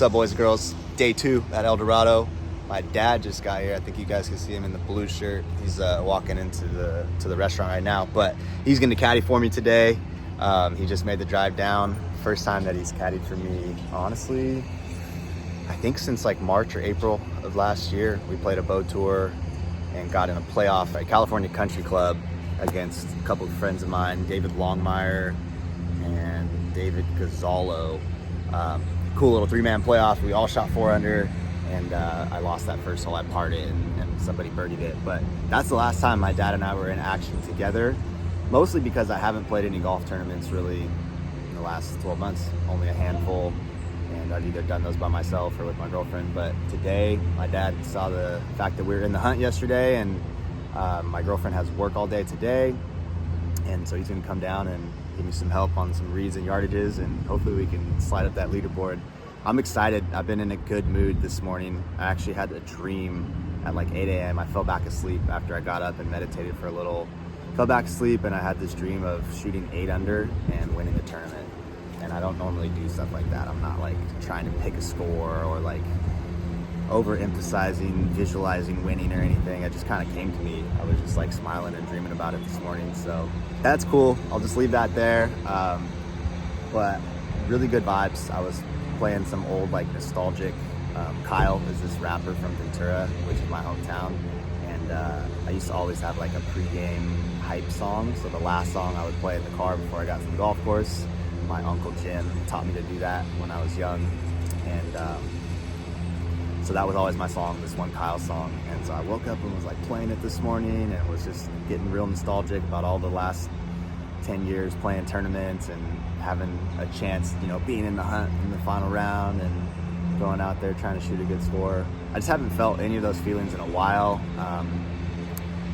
What's up, boys and girls? Day 2 at El Dorado. My dad just got here. I think you guys can see him in the blue shirt. He's walking into the restaurant right now, but he's going to caddy for me today. He just made the drive down. First time that he's caddied for me, honestly, I think since like March or April of last year. We played a boat tour and got in a playoff at California Country Club against a couple of friends of mine, David Longmire and David Gonzalo. Cool little 3-man playoff. We all shot 4 under, and I lost that first hole. I parred it and somebody birdied it. But that's the last time my dad and I were in action together, mostly because I haven't played any golf tournaments really in the last 12 months, only a handful, and I've either done those by myself or with my girlfriend. But today, my dad saw the fact that we were in the hunt yesterday, and my girlfriend has work all day today, and so he's gonna come down and give me some help on some reads and yardages, and hopefully we can slide up that leaderboard. I'm excited. I've been in a good mood this morning. I actually had a dream at like 8 a.m. I fell back asleep after I got up and meditated for a little. Fell back asleep, and I had this dream of shooting 8 under and winning the tournament. And I don't normally do stuff like that. I'm not like trying to pick a score or like overemphasizing, visualizing winning or anything. It just kind of came to me. I was just like smiling and dreaming about it this morning. So that's cool. I'll just leave that there. But really good vibes. I was playing some old like nostalgic. Kyle is this rapper from Ventura, which is my hometown. And I used to always have like a pregame hype song. So the last song I would play in the car before I got to the golf course. My uncle Jim taught me to do that when I was young. And so that was always my song, this one Kyle song. And so I woke up and was like playing it this morning and was just getting real nostalgic about all the last 10 years playing tournaments and having a chance, you know, being in the hunt in the final round and going out there trying to shoot a good score. I just haven't felt any of those feelings in a while.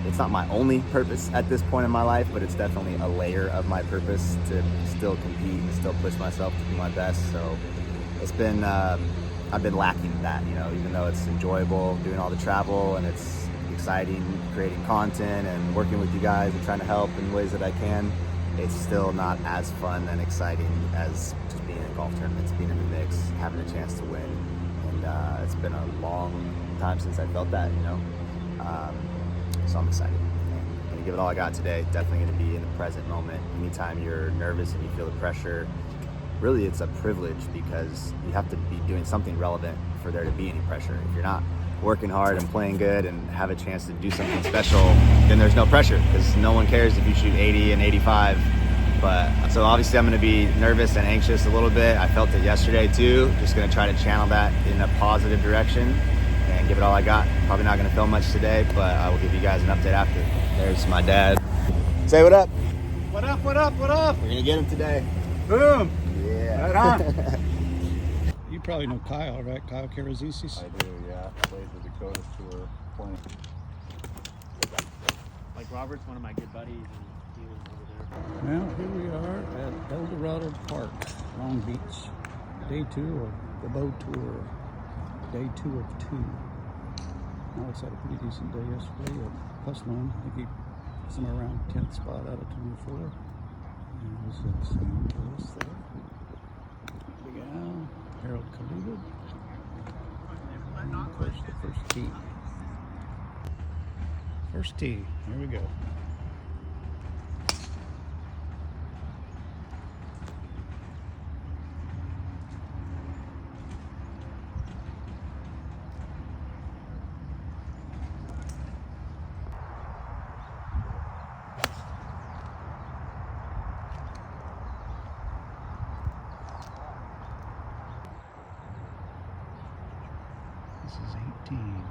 It's not my only purpose at this point in my life, but it's definitely a layer of my purpose to still compete and still push myself to do my best. So it's been, I've been lacking that, you know, even though it's enjoyable doing all the travel and it's exciting creating content and working with you guys and trying to help in ways that I can, it's still not as fun and exciting as just being in golf tournaments, being in the mix, having a chance to win. And it's been a long time since I felt that, you know. So I'm excited. I'm gonna give it all I got today. Definitely gonna be in the present moment. Anytime you're nervous and you feel the pressure, really it's a privilege because you have to be doing something relevant for there to be any pressure. If you're not working hard and playing good and have a chance to do something special, then there's no pressure because no one cares if you shoot 80 and 85. But so obviously I'm gonna be nervous and anxious a little bit. I felt it yesterday too. Just gonna try to channel that in a positive direction and give it all I got. Probably not gonna film much today, but I will give you guys an update after. There's my dad. Say what up. What up, what up, what up? We're gonna get him today. Boom. Yeah. Right on. You probably know Kyle, right? Kyle Karazisis? I do, yeah. Played the Dakota Tour playing. Like Robert's one of my good buddies, and he was over there. Well, here we are at El Dorado Park, Long Beach. Day 2 of the boat tour. Day 2 of 2. Now it's had a pretty decent day yesterday. Plus one. I think he somewhere around 10th spot out of 24. And there's Sam Willis there. Big Al, Harold Kaluga. And of course the first tee. First tee. Here we go. This is 18.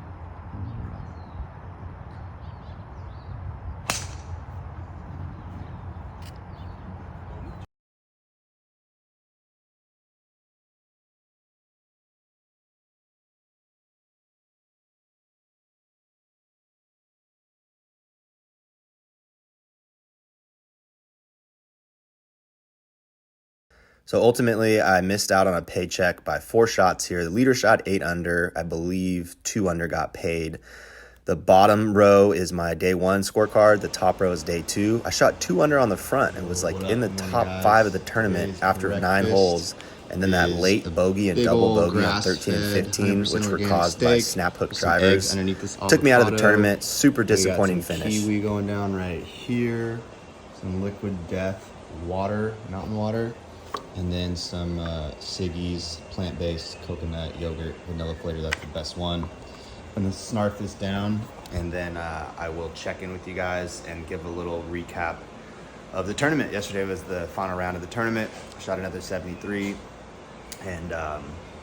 So ultimately, I missed out on a paycheck by 4 shots here. The leader shot 8 under. I believe 2 under got paid. The bottom row is my day 1 scorecard. The top row is day 2. I shot 2 under on the front and was like in the top 5 of the tournament after 9 holes. And then that late bogey and double bogey on 13 and 15, which were caused by snap hook drivers, took me out of the tournament. Super disappointing finish. Kiwi going down right here. Some liquid death water, mountain water. And then some Siggy's plant-based coconut yogurt vanilla flavor. That's the best one. I'm gonna snarf this down, and then I will check in with you guys and give a little recap of the tournament. Yesterday was the final round of the tournament. Shot another 73, and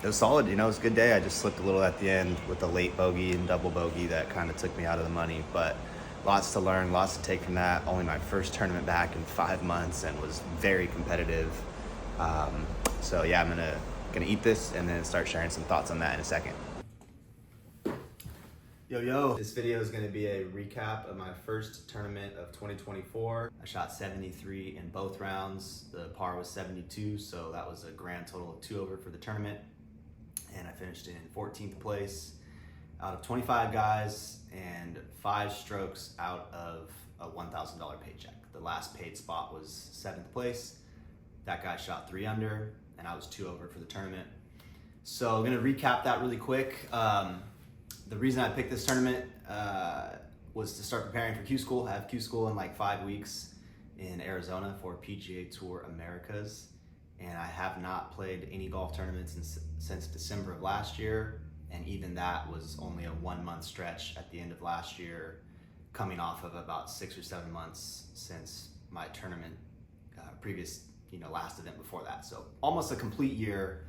it was solid. You know, it was a good day. I just slipped a little at the end with a late bogey and double bogey that kind of took me out of the money, but lots to learn, lots to take from that. Only my first tournament back in 5 months, and was very competitive. So yeah, I'm gonna eat this and then start sharing some thoughts on that in a second. Yo, this video is gonna be a recap of my first tournament of 2024. I shot 73 in both rounds. The par was 72, so that was a grand total of 2 over for the tournament. And I finished in 14th place out of 25 guys and 5 strokes out of a $1,000 paycheck. The last paid spot was 7th place. That guy shot 3 under, and I was 2 over for the tournament. So I'm gonna recap that really quick. The reason I picked this tournament was to start preparing for Q School. I have Q School in like 5 weeks in Arizona for PGA Tour Americas. And I have not played any golf tournaments since December of last year. And even that was only a 1-month stretch at the end of last year, coming off of about 6 or 7 months since my tournament previous, last event before that. So almost a complete year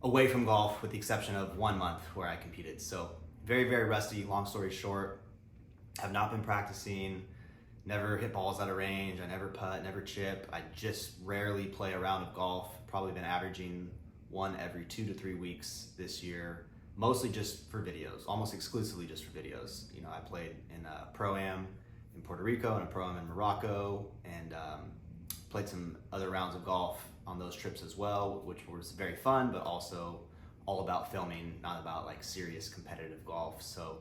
away from golf, with the exception of 1 month where I competed. So very, very rusty. Long story short, have not been practicing, never hit balls out of range. I never putt, never chip. I just rarely play a round of golf. Probably been averaging 1 every 2 to 3 weeks this year, mostly just for videos, almost exclusively just for videos. I played in a Pro-Am in Puerto Rico and a Pro-Am in Morocco, and played some other rounds of golf on those trips as well, which was very fun, but also all about filming, not about like serious competitive golf. So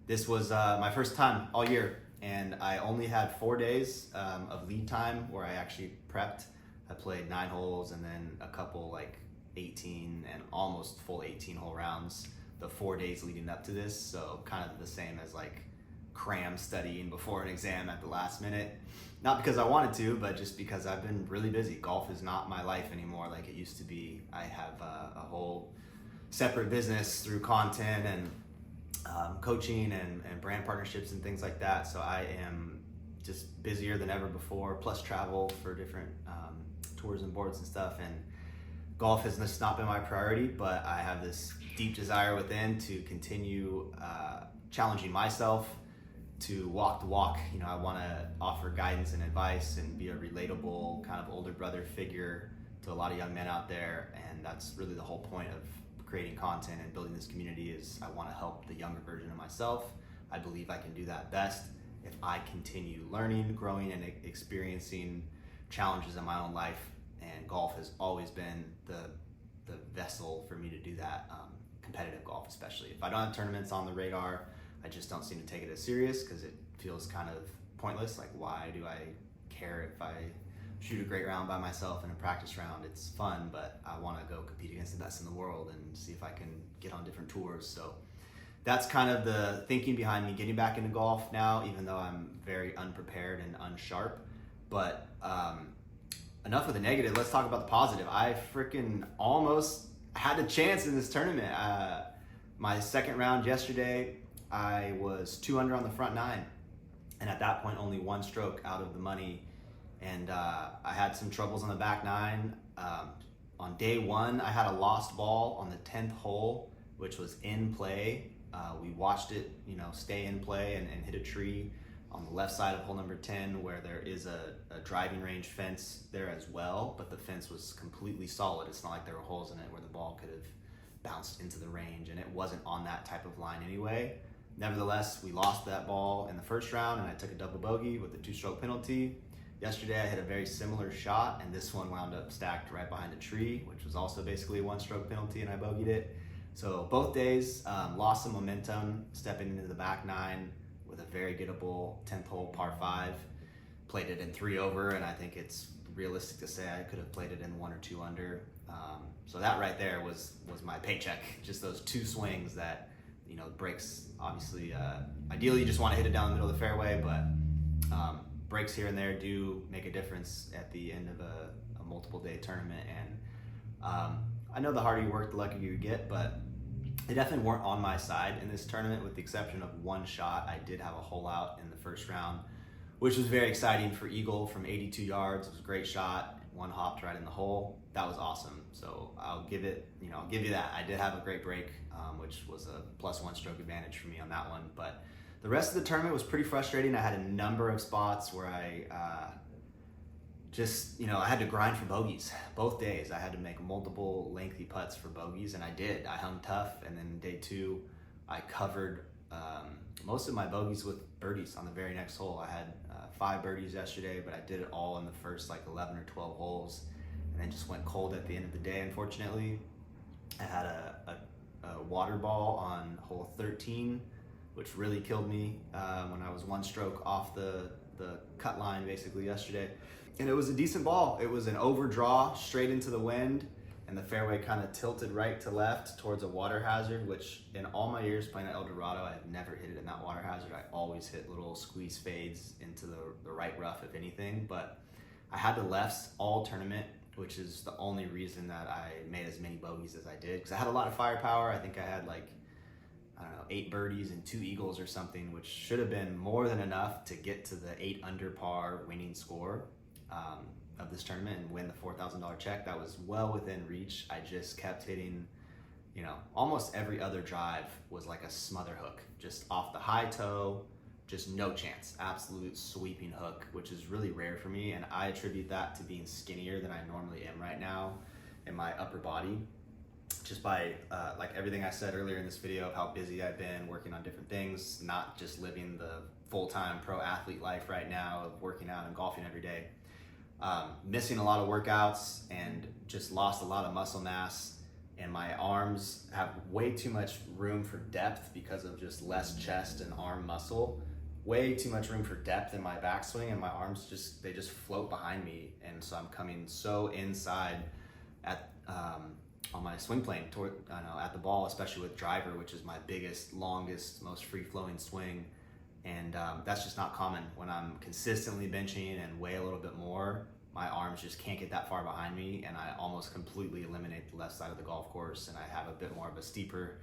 this was my first time all year, and I only had 4 days of lead time where I actually prepped. I played 9 holes and then a couple like 18 and almost full 18 hole rounds the 4 days leading up to this. So kind of the same as like cram studying before an exam at the last minute. Not because I wanted to, but just because I've been really busy. Golf is not my life anymore like it used to be. I have a whole separate business through content and coaching and brand partnerships and things like that. So I am just busier than ever before, plus travel for different tours and boards and stuff. And golf has just not been my priority, but I have this deep desire within to continue challenging myself to walk the walk. I want to offer guidance and advice and be a relatable kind of older brother figure to a lot of young men out there. And that's really the whole point of creating content and building this community, is I want to help the younger version of myself. I believe I can do that best if I continue learning, growing, and experiencing challenges in my own life. And golf has always been the vessel for me to do that, competitive golf especially. If I don't have tournaments on the radar, I just don't seem to take it as serious because it feels kind of pointless. Like, why do I care if I shoot a great round by myself in a practice round? It's fun, but I want to go compete against the best in the world and see if I can get on different tours. So that's kind of the thinking behind me getting back into golf now, even though I'm very unprepared and unsharp. But enough with the negative. Let's talk about the positive. I freaking almost had a chance in this tournament. My second round yesterday, I was 2 under on the front 9, and at that point only 1 stroke out of the money. And I had some troubles on the back 9. On day 1, I had a lost ball on the 10th hole, which was in play. We watched it, stay in play and hit a tree on the left side of hole number 10, where there is a driving range fence there as well, but the fence was completely solid. It's not like there were holes in it where the ball could have bounced into the range, and it wasn't on that type of line anyway. Nevertheless, we lost that ball in the first round, and I took a double bogey with a 2-stroke penalty. Yesterday, I hit a very similar shot, and this one wound up stacked right behind a tree, which was also basically a 1-stroke penalty, and I bogeyed it. So both days, lost some momentum, stepping into the back 9 with a very gettable 10th hole par 5. Played it in 3 over, and I think it's realistic to say I could have played it in 1 or 2 under. So that right there was my paycheck. Just those 2 swings that, you know, breaks, obviously, ideally you just want to hit it down the middle of the fairway, but breaks here and there do make a difference at the end of a multiple day tournament. And I know the harder you work, the luckier you get, but they definitely weren't on my side in this tournament, with the exception of 1 shot. I did have a hole out in the first round, which was very exciting for Eagle from 82 yards. It was a great shot. 1 hopped right in the hole. That was awesome. So I'll give you that. I did have a great break, which was a +1 stroke advantage for me on that one. But the rest of the tournament was pretty frustrating. I had a number of spots where I I had to grind for bogeys. Both days I had to make multiple lengthy putts for bogeys, and I did. I hung tough, and then day 2 I covered most of my bogeys with birdies on the very next hole. I had 5 birdies yesterday, but I did it all in the first like 11 or 12 holes, and then just went cold at the end of the day, unfortunately. I had a water ball on hole 13, which really killed me when I was 1 stroke off the cut line basically yesterday. And it was a decent ball. It was an overdraw straight into the wind, and the fairway kind of tilted right to left towards a water hazard, which in all my years playing at El Dorado, I have never hit it in that water hazard. I always hit little squeeze fades into the right rough, if anything. But I had the lefts all tournament, which is the only reason that I made as many bogeys as I did, because I had a lot of firepower. I think I had 8 birdies and 2 eagles or something, which should have been more than enough to get to the 8 under par winning score of this tournament and win the $4,000 check. That was well within reach. I just kept hitting, almost every other drive was like a smother hook, just off the high toe, just no chance, absolute sweeping hook, which is really rare for me. And I attribute that to being skinnier than I normally am right now in my upper body, just by everything I said earlier in this video of how busy I've been working on different things, not just living the full-time pro athlete life right now of working out and golfing every day. Missing a lot of workouts and just lost a lot of muscle mass, and my arms have way too much room for depth because of just less chest and arm muscle. Way too much room for depth in my backswing, and my arms just float behind me, and so I'm coming so inside at on my swing plane at the ball, especially with driver, which is my biggest, longest, most free-flowing swing. And that's just not common. When I'm consistently benching and weigh a little bit more, my arms just can't get that far behind me, and I almost completely eliminate the left side of the golf course, and I have a bit more of a steeper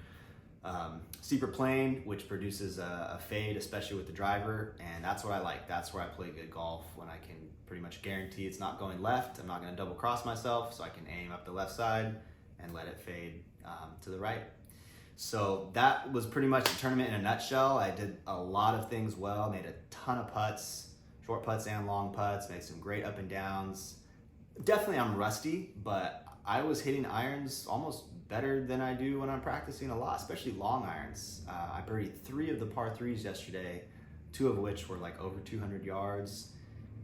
plane, which produces a fade, especially with the driver, and that's what I like. That's where I play good golf, when I can pretty much guarantee it's not going left. I'm not going to double cross myself, so I can aim up the left side and let it fade to the right. So that was pretty much the tournament in a nutshell. I did a lot of things well, made a ton of putts, short putts and long putts, made some great up and downs. Definitely I'm rusty, but I was hitting irons almost better than I do when I'm practicing a lot, especially long irons. I birdied 3 of the par 3s yesterday, 2 of which were like over 200 yards.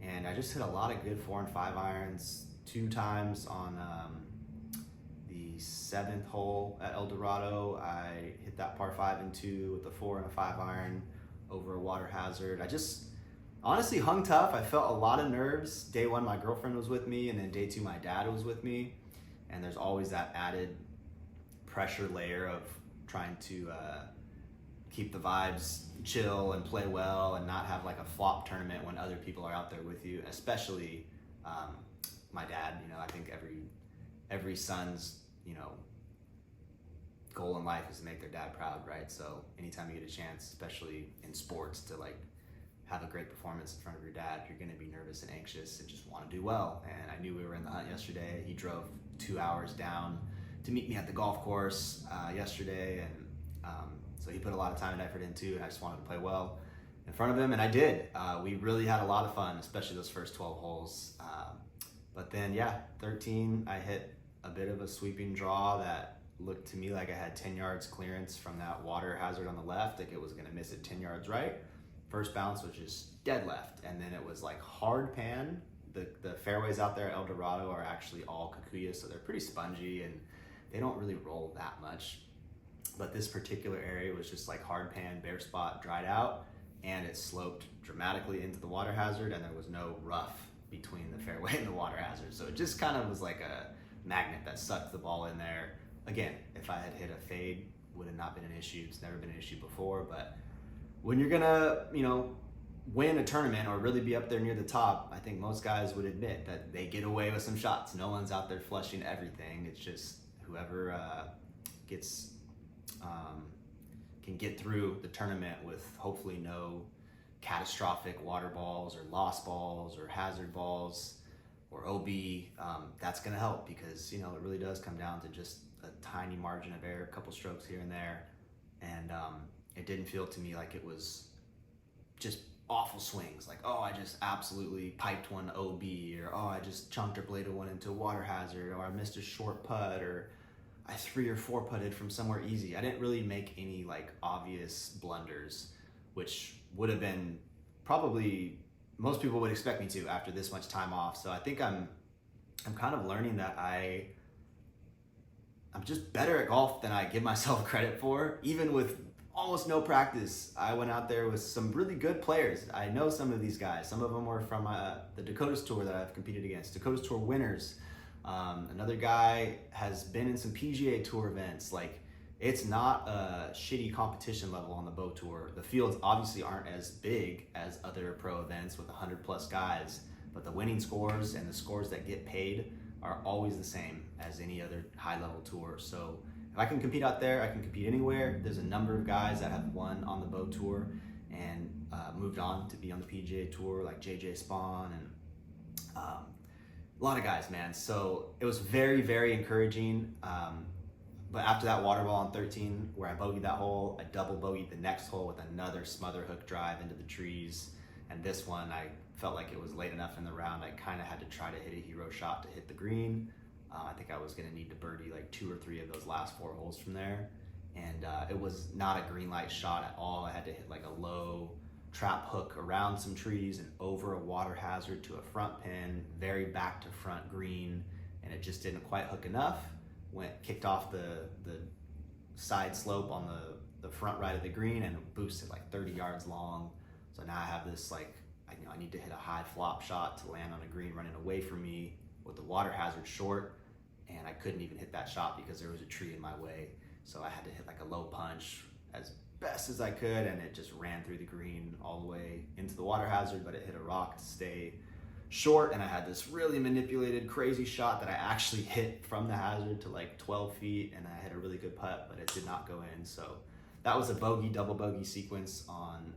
And I just hit a lot of good 4 and 5 irons, 2 times on the 7th hole at El Dorado. I hit that par 5 and 2 with a 4 and a 5 iron over a water hazard. I just honestly hung tough. I felt a lot of nerves. Day 1, my girlfriend was with me, and then day 2, my dad was with me. And there's always that added pressure layer of trying to keep the vibes chill and play well and not have like a flop tournament when other people are out there with you, especially my dad. I think every son's goal in life is to make their dad proud, right? So anytime you get a chance, especially in sports, to like have a great performance in front of your dad, you're going to be nervous and anxious and just want to do well. And I knew we were in the hunt yesterday. He drove 2 hours down to meet me at the golf course yesterday, and so he put a lot of time and effort into, and I just wanted to play well in front of him, and I did. We really had a lot of fun, especially those first 12 holes. But then, 13, I hit a bit of a sweeping draw that looked to me like I had 10 yards clearance from that water hazard on the left, like it was going to miss it 10 yards right. First bounce was just dead left, and then it was like hard pan. The fairways out there at El Dorado are actually all Kikuyu, so they're pretty spongy, and they don't really roll that much. But this particular area was just like hard pan, bare spot, dried out, and it sloped dramatically into the water hazard, and there was no rough between the fairway and the water hazard. So it just kind of was like a magnet that sucked the ball in there. Again, if I had hit a fade, would have not been an issue. It's never been an issue before, but when you're gonna, win a tournament or really be up there near the top, I think most guys would admit that they get away with some shots. No one's out there flushing everything. It's just whoever can get through the tournament with hopefully no catastrophic water balls or lost balls or hazard balls or OB, that's gonna help, because it really does come down to just a tiny margin of error, a couple strokes here and there. And it didn't feel to me like it was just awful swings, like, oh, I just absolutely piped one OB, or oh, I just chunked or bladed one into a water hazard, or I missed a short putt, or I 3 or 4 putted from somewhere easy. I didn't really make any like obvious blunders, which would have been probably most people would expect me to after this much time off. So I think I'm kind of learning that I'm just better at golf than I give myself credit for, even with almost no practice. I went out there with some really good players. I know some of these guys. Some of them were from the Dakotas Tour that I've competed against, Dakotas Tour winners. Another guy has been in some PGA Tour events. Like, it's not a shitty competition level on the boat tour. The fields obviously aren't as big as other pro events with 100+ guys, but the winning scores and the scores that get paid are always the same as any other high-level tour. So if I can compete out there, I can compete anywhere. There's a number of guys that have won on the boat tour and moved on to be on the PGA Tour, like JJ Spawn and a lot of guys, man. So it was very, very encouraging. But after that water ball on 13, where I bogeyed that hole, I double bogeyed the next hole with another smother hook drive into the trees. And this one, I felt like it was late enough in the round. I kind of had to try to hit a hero shot to hit the green. I think I was going to need to birdie like 2 or 3 of those last 4 holes from there. And it was not a green light shot at all. I had to hit like a low trap hook around some trees and over a water hazard to a front pin, very back to front green, and it just didn't quite hook enough. Kicked off the side slope on the front right of the green and boosted like 30 yards long. So now I have this like, I need to hit a high flop shot to land on a green running away from me with the water hazard short, and I couldn't even hit that shot because there was a tree in my way. So I had to hit like a low punch as best as I could, and it just ran through the green all the way into the water hazard, but it hit a rock to stay short. And I had this really manipulated, crazy shot that I actually hit from the hazard to like 12 feet, and I hit a really good putt, but it did not go in. So that was a bogey, double bogey sequence on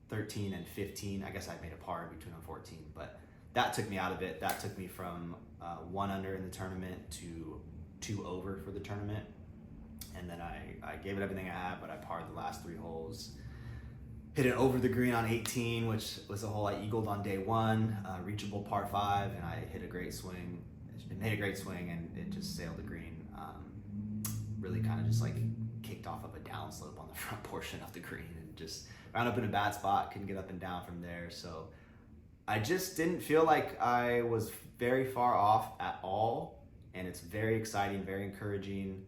13 and 15. I guess I made a par in between on 14, but that took me out of it. That took me from 1 under in the tournament to 2 over for the tournament. And then I gave it everything I had, but I parred the last 3 holes. Hit it over the green on 18, which was a hole I eagled on day 1, reachable par 5, and I hit a great swing. It made a great swing, and it just sailed the green. Really kind of just like kicked off of a downslope on the front portion of the green, and just wound up in a bad spot, couldn't get up and down from there. So I just didn't feel like I was very far off at all, and it's very exciting, very encouraging.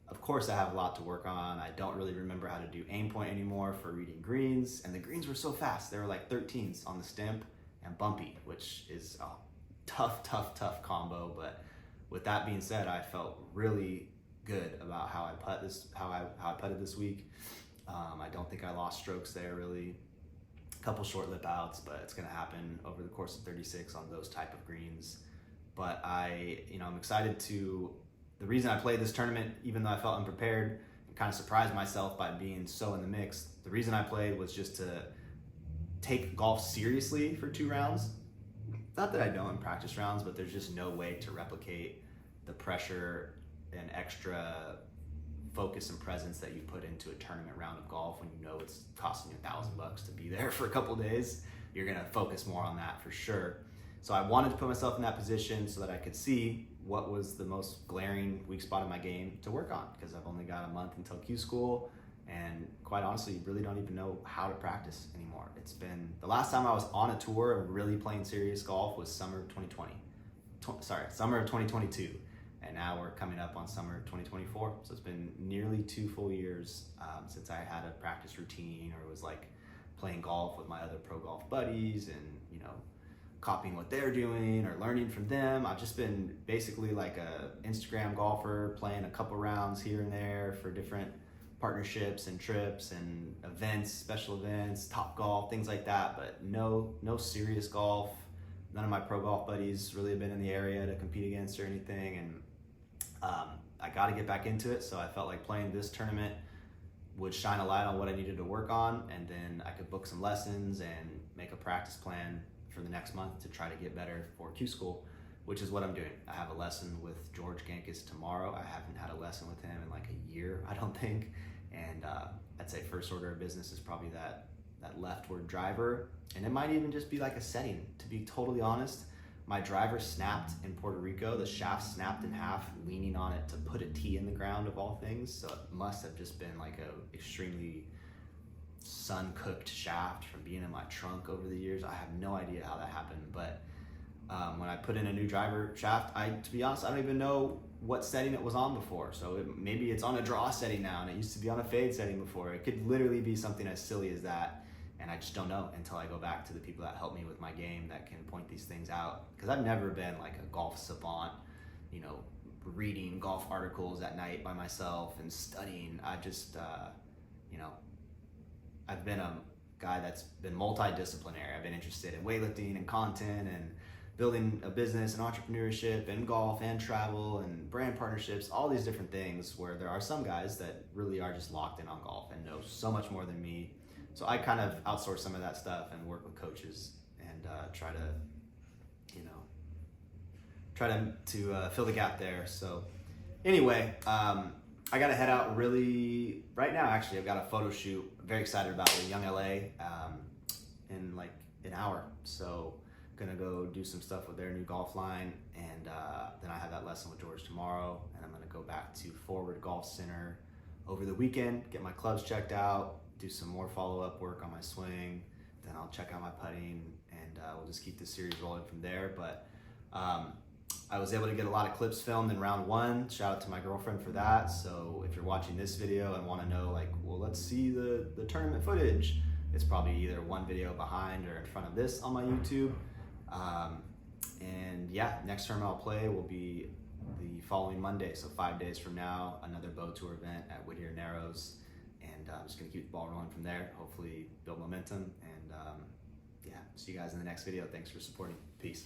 Of course, I have a lot to work on. I don't really remember how to do aim point anymore for reading greens, and the greens were so fast. They were like 13s on the stimp and bumpy, which is a tough combo. But with that being said, I felt really good about how I putted this week. I don't think I lost strokes there really. A couple short lip outs, but it's going to happen over the course of 36 on those type of greens. But I'm excited to. The reason I played this tournament, even though I felt unprepared and kind of surprised myself by being so in the mix, the reason I played was just to take golf seriously for 2 rounds. Not that I don't in practice rounds, but there's just no way to replicate the pressure and extra focus and presence that you put into a tournament round of golf when you know it's costing you $1,000 to be there for a couple days. You're gonna focus more on that for sure. So I wanted to put myself in that position so that I could see what was the most glaring weak spot in my game to work on, because I've only got a month until Q school, and quite honestly, you really don't even know how to practice anymore. It's been, the last time I was on a tour and really playing serious golf was summer of 2022. And now we're coming up on summer of 2024. So it's been nearly 2 full years since I had a practice routine or was like playing golf with my other pro golf buddies and, copying what they're doing or learning from them. I've just been basically like a Instagram golfer, playing a couple rounds here and there for different partnerships and trips and events, special events, Top Golf, things like that, but no serious golf. None of my pro golf buddies really have been in the area to compete against or anything, and I got to get back into it. So I felt like playing this tournament would shine a light on what I needed to work on, and then I could book some lessons and make a practice plan for the next month to try to get better for Q School, which is what I'm doing. I have a lesson with George Gankis tomorrow. I haven't had a lesson with him in like a year, I don't think. And I'd say first order of business is probably that leftward driver. And it might even just be like a setting. To be totally honest, my driver snapped in Puerto Rico. The shaft snapped in half, leaning on it to put a tee in the ground of all things. So it must have just been like a extremely sun-cooked shaft from being in my trunk over the years. I have no idea how that happened, but when I put in a new driver shaft, to be honest, I don't even know what setting it was on before. So maybe it's on a draw setting now, and it used to be on a fade setting before. It could literally be something as silly as that, and I just don't know until I go back to the people that help me with my game that can point these things out. Because I've never been like a golf savant, you know, reading golf articles at night by myself and studying. I just, you know, I've been a guy that's been multidisciplinary. I've been interested in weightlifting and content and building a business and entrepreneurship and golf and travel and brand partnerships, all these different things, where there are some guys that really are just locked in on golf and know so much more than me. So I kind of outsource some of that stuff and work with coaches and try to, you know, fill the gap there. So anyway, I got to head out really right now. Actually, I've got a photo shoot. I'm very excited about it, Young LA, in like an hour. So gonna go do some stuff with their new golf line, and then I have that lesson with George tomorrow, and I'm gonna go back to Forward Golf Center over the weekend, get my clubs checked out, do some more follow-up work on my swing, then I'll check out my putting, and we'll just keep the series rolling from there. But I was able to get a lot of clips filmed in round one. Shout out to my girlfriend for that. So if you're watching this video and want to know, like, well, let's see the tournament footage, it's probably either one video behind or in front of this on my YouTube. And yeah, next tournament I'll play will be the following Monday. So 5 days from now, another bow tour event at Whittier Narrows. And I'm just gonna keep the ball rolling from there, hopefully build momentum. And yeah, see you guys in the next video. Thanks for supporting. Peace.